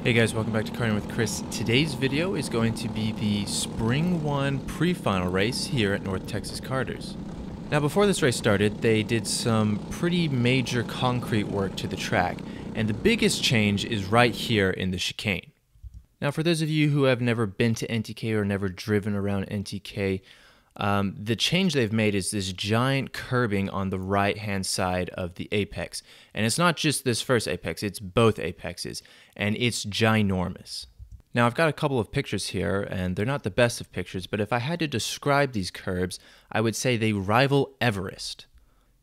Hey guys, welcome back to Karting with Chris. Today's video is going to be the Spring 1 pre-final race here at North Texas Karters. Now before this race started, they did some pretty major concrete work to the track, and the biggest change is right here in the chicane. Now for those of you who have never been to NTK or never driven around NTK, the change they've made is this giant curbing on the right-hand side of the apex. And it's not just this first apex, it's both apexes. And it's ginormous. Now I've got a couple of pictures here, and they're not the best of pictures, but if I had to describe these curbs, I would say they rival Everest.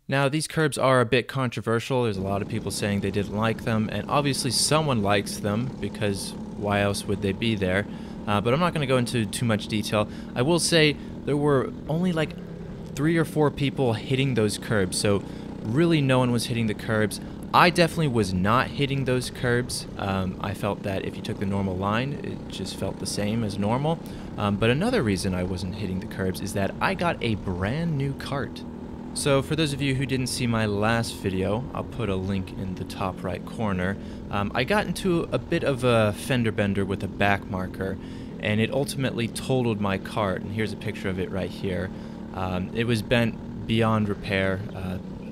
Now these curbs are a bit controversial. There's a lot of people saying they didn't like them, and obviously someone likes them, because why else would they be there? But I'm not going to go into too much detail. I will say there were only like 3 or 4 people hitting those curbs, so really no one was hitting the curbs. I definitely was not hitting those curbs. I felt that if you took the normal line, it just felt the same as normal. But another reason I wasn't hitting the curbs is that I got a brand new kart. So for those of you who didn't see my last video, I'll put a link in the top right corner. I got into a bit of a fender bender with a back marker, and it ultimately totaled my kart, and here's a picture of it right here. It was bent beyond repair.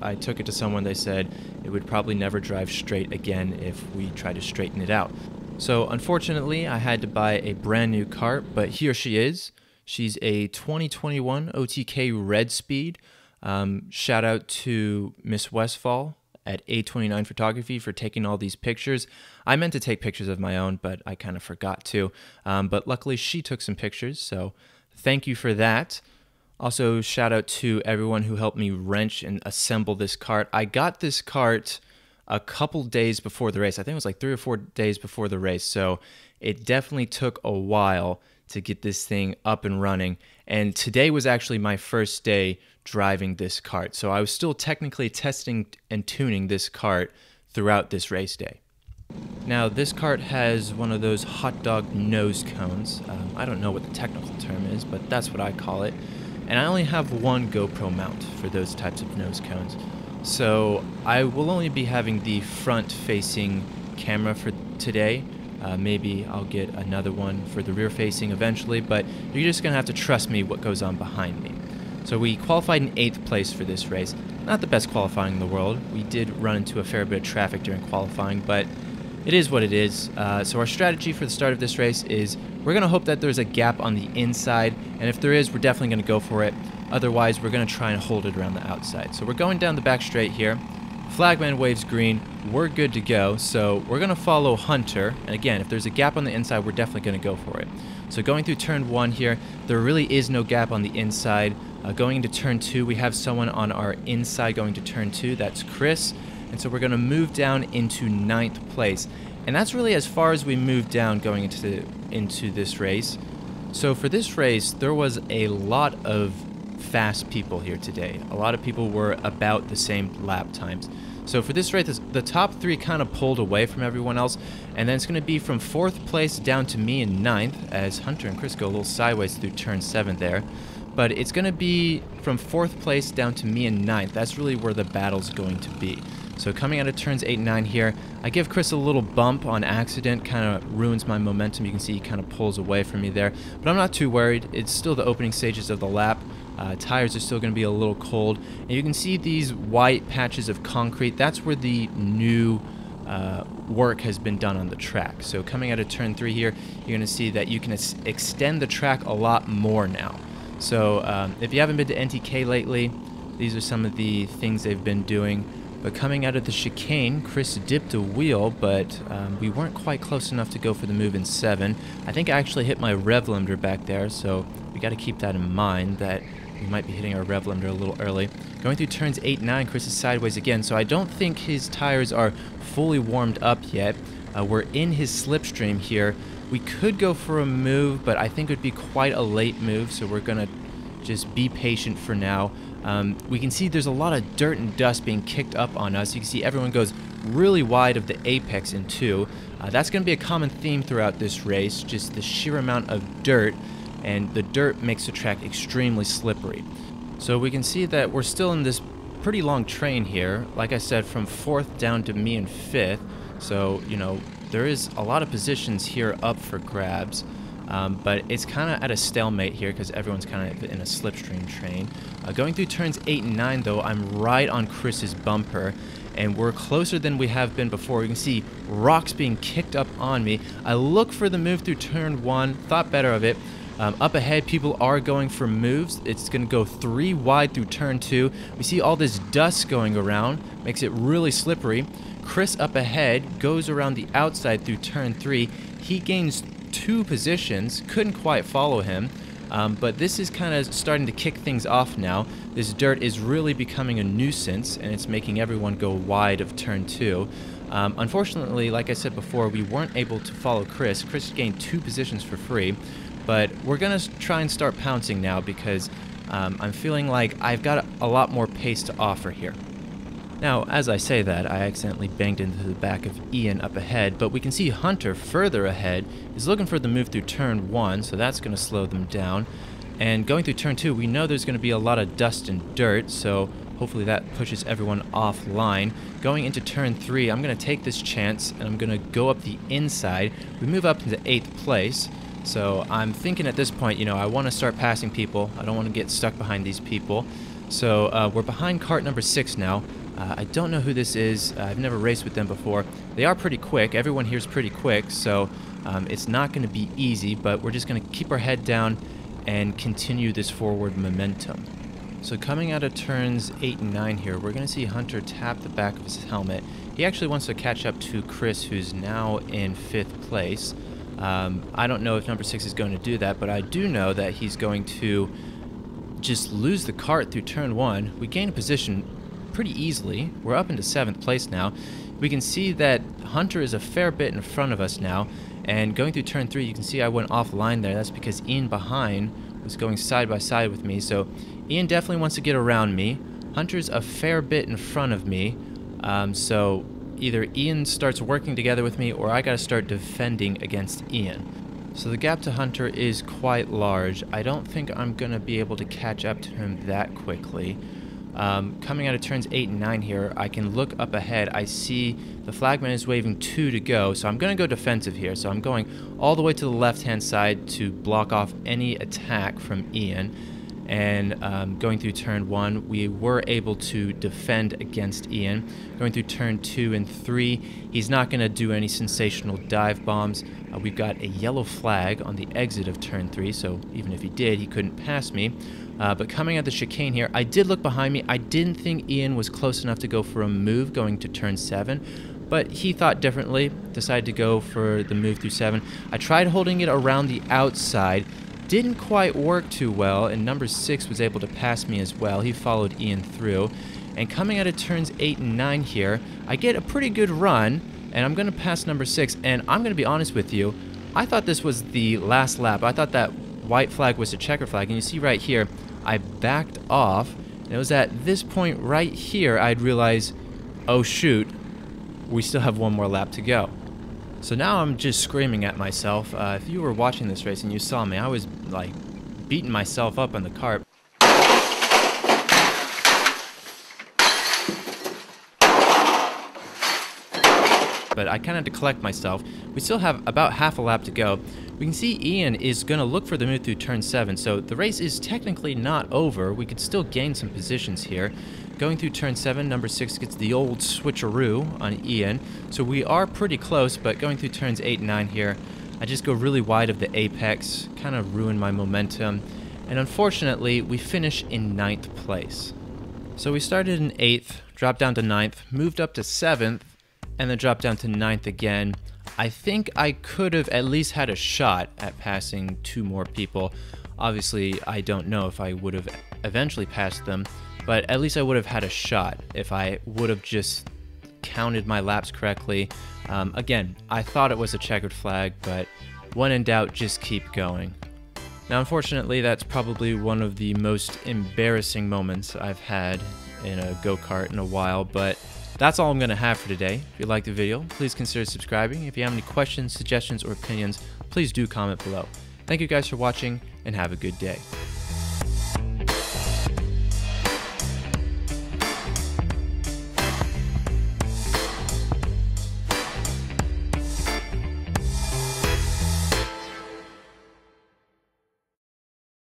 I took it to someone. They said it would probably never drive straight again if we tried to straighten it out. So unfortunately I had to buy a brand new kart, but here she is. She's a 2021 OTK Red Speed. Shout out to Miss Westfall at A29 Photography for taking all these pictures. I meant to take pictures of my own, but I kind of forgot to. But luckily she took some pictures, so thank you for that. Also, shout out to everyone who helped me wrench and assemble this kart. I got this kart a couple days before the race. I think it was like 3 or 4 days before the race, so it definitely took a while to get this thing up and running. And today was actually my first day driving this kart, so I was still technically testing and tuning this kart throughout this race day. Now this kart has one of those hot dog nose cones. I don't know what the technical term is, but that's what I call it. And I only have one GoPro mount for those types of nose cones, so I will only be having the front-facing camera for today. Maybe I'll get another one for the rear-facing eventually, but you're just going to have to trust me what goes on behind me. So we qualified in 8th place for this race. Not the best qualifying in the world. We did run into a fair bit of traffic during qualifying, but it is what it is. So our strategy for the start of this race is we're going to hope that there's a gap on the inside, and if there is, we're definitely going to go for it. Otherwise, we're going to try and hold it around the outside. So we're going down the back straight here. Flagman waves green. We're good to go. So we're going to follow Hunter. And again, if there's a gap on the inside, we're definitely going to go for it. So going through turn 1 here, there really is no gap on the inside. Going into turn 2, we have someone on our inside going to turn 2. That's Chris. And so we're going to move down into 9th place. And that's really as far as we moved down going into this race. So for this race, there was a lot of fast people here today. A lot of people were about the same lap times. So for this race, the top 3 kind of pulled away from everyone else, and then it's going to be from 4th place down to me in 9th, as Hunter and Chris go a little sideways through turn 7 there. But it's going to be from 4th place down to me in 9th. That's really where the battle's going to be. So coming out of turns 8 and 9 here, I give Chris a little bump on accident, kind of ruins my momentum. You can see he kind of pulls away from me there, but I'm not too worried. It's still the opening stages of the lap. Tires are still going to be a little cold, and you can see these white patches of concrete. That's where the new work has been done on the track. So coming out of turn 3 here, you're going to see that you can extend the track a lot more now. So if you haven't been to NTK lately, these are some of the things they've been doing. But coming out of the chicane, Chris dipped a wheel, but we weren't quite close enough to go for the move in 7. I think I actually hit my rev limiter back there, so we got to keep that in mind, that we might be hitting our rev limiter a little early. Going through turns 8 and 9, Chris is sideways again, so I don't think his tires are fully warmed up yet. We're in his slipstream here. We could go for a move, but I think it would be quite a late move, so we're going to just be patient for now. We can see there's a lot of dirt and dust being kicked up on us. You can see everyone goes really wide of the apex in 2. That's going to be a common theme throughout this race, just the sheer amount of dirt, and the dirt makes the track extremely slippery. So we can see that we're still in this pretty long train here. Like I said, from 4th down to me in 5th. So, you know, there is a lot of positions here up for grabs. But it's kind of at a stalemate here because everyone's kind of in a slipstream train. Going through turns 8 and 9, though, I'm right on Chris's bumper, and we're closer than we have been before. You can see rocks being kicked up on me. I look for the move through turn 1, thought better of it. Up ahead, people are going for moves. It's going to go 3 wide through turn 2. We see all this dust going around, makes it really slippery. Chris up ahead goes around the outside through turn 3. He gains 2 positions, couldn't quite follow him, but this is kind of starting to kick things off now. This dirt is really becoming a nuisance, and it's making everyone go wide of turn 2. Unfortunately, like I said before, we weren't able to follow Chris. Chris gained 2 positions for free, but we're going to try and start pouncing now because I'm feeling like I've got a lot more pace to offer here. Now, as I say that, I accidentally banged into the back of Ian up ahead, but we can see Hunter further ahead is looking for the move through turn 1, so that's going to slow them down. And going through turn 2, we know there's going to be a lot of dust and dirt, so hopefully that pushes everyone offline. Going into turn 3, I'm going to take this chance, and I'm going to go up the inside. We move up into 8th place, so I'm thinking at this point, you know, I want to start passing people. I don't want to get stuck behind these people. So we're behind cart number 6 now. I don't know who this is. I've never raced with them before. They are pretty quick. Everyone here's pretty quick, so it's not going to be easy, but we're just going to keep our head down and continue this forward momentum. So coming out of turns 8 and 9 here, we're going to see Hunter tap the back of his helmet. He actually wants to catch up to Chris, who's now in 5th place. I don't know if number 6 is going to do that, but I do know that he's going to just lose the cart through turn 1. We gain a position pretty easily. We're up into 7th place now. We can see that Hunter is a fair bit in front of us now, and going through turn 3, you can see I went offline there. That's because Ian behind was going side by side with me, so Ian definitely wants to get around me. Hunter's a fair bit in front of me, so either Ian starts working together with me or I gotta start defending against Ian. So the gap to Hunter is quite large. I don't think I'm gonna be able to catch up to him that quickly. Coming out of turns 8 and 9 here, I can look up ahead. I see the flagman is waving 2 to go, so I'm going to go defensive here. So I'm going all the way to the left-hand side to block off any attack from Ian. And going through turn 1, we were able to defend against Ian. Going through turn 2 and 3, he's not going to do any sensational dive bombs. We've got a yellow flag on the exit of turn 3, so even if he did, he couldn't pass me. But coming at the chicane here, I did look behind me. I didn't think Ian was close enough to go for a move going to turn 7, but he thought differently, decided to go for the move through 7. I tried holding it around the outside, didn't quite work too well, and number 6 was able to pass me as well. He followed Ian through. And coming out of turns 8 and 9 here, I get a pretty good run, and I'm going to pass number 6, and I'm going to be honest with you, I thought this was the last lap. I thought that white flag was a checker flag, and you see right here, I backed off, and it was at this point right here I'd realize, oh shoot, we still have one more lap to go. So now I'm just screaming at myself. If you were watching this race and you saw me, I was like beating myself up on the cart. But I kind of had to collect myself. We still have about half a lap to go. We can see Ian is going to look for the move through turn 7, so the race is technically not over. We could still gain some positions here. Going through turn 7, number 6 gets the old switcheroo on Ian, so we are pretty close, but going through turns 8 and 9 here, I just go really wide of the apex, kind of ruin my momentum, and unfortunately, we finish in 9th place. So we started in 8th, dropped down to 9th, moved up to 7th, and then dropped down to 9th again. I think I could have at least had a shot at passing 2 more people. Obviously, I don't know if I would have eventually passed them, but at least I would have had a shot if I would have just counted my laps correctly. Again, I thought it was a checkered flag, but when in doubt, just keep going. Now, unfortunately, that's probably one of the most embarrassing moments I've had in a go-kart in a while, but that's all I'm going to have for today. If you liked the video, please consider subscribing. If you have any questions, suggestions, or opinions, please do comment below. Thank you guys for watching, and have a good day.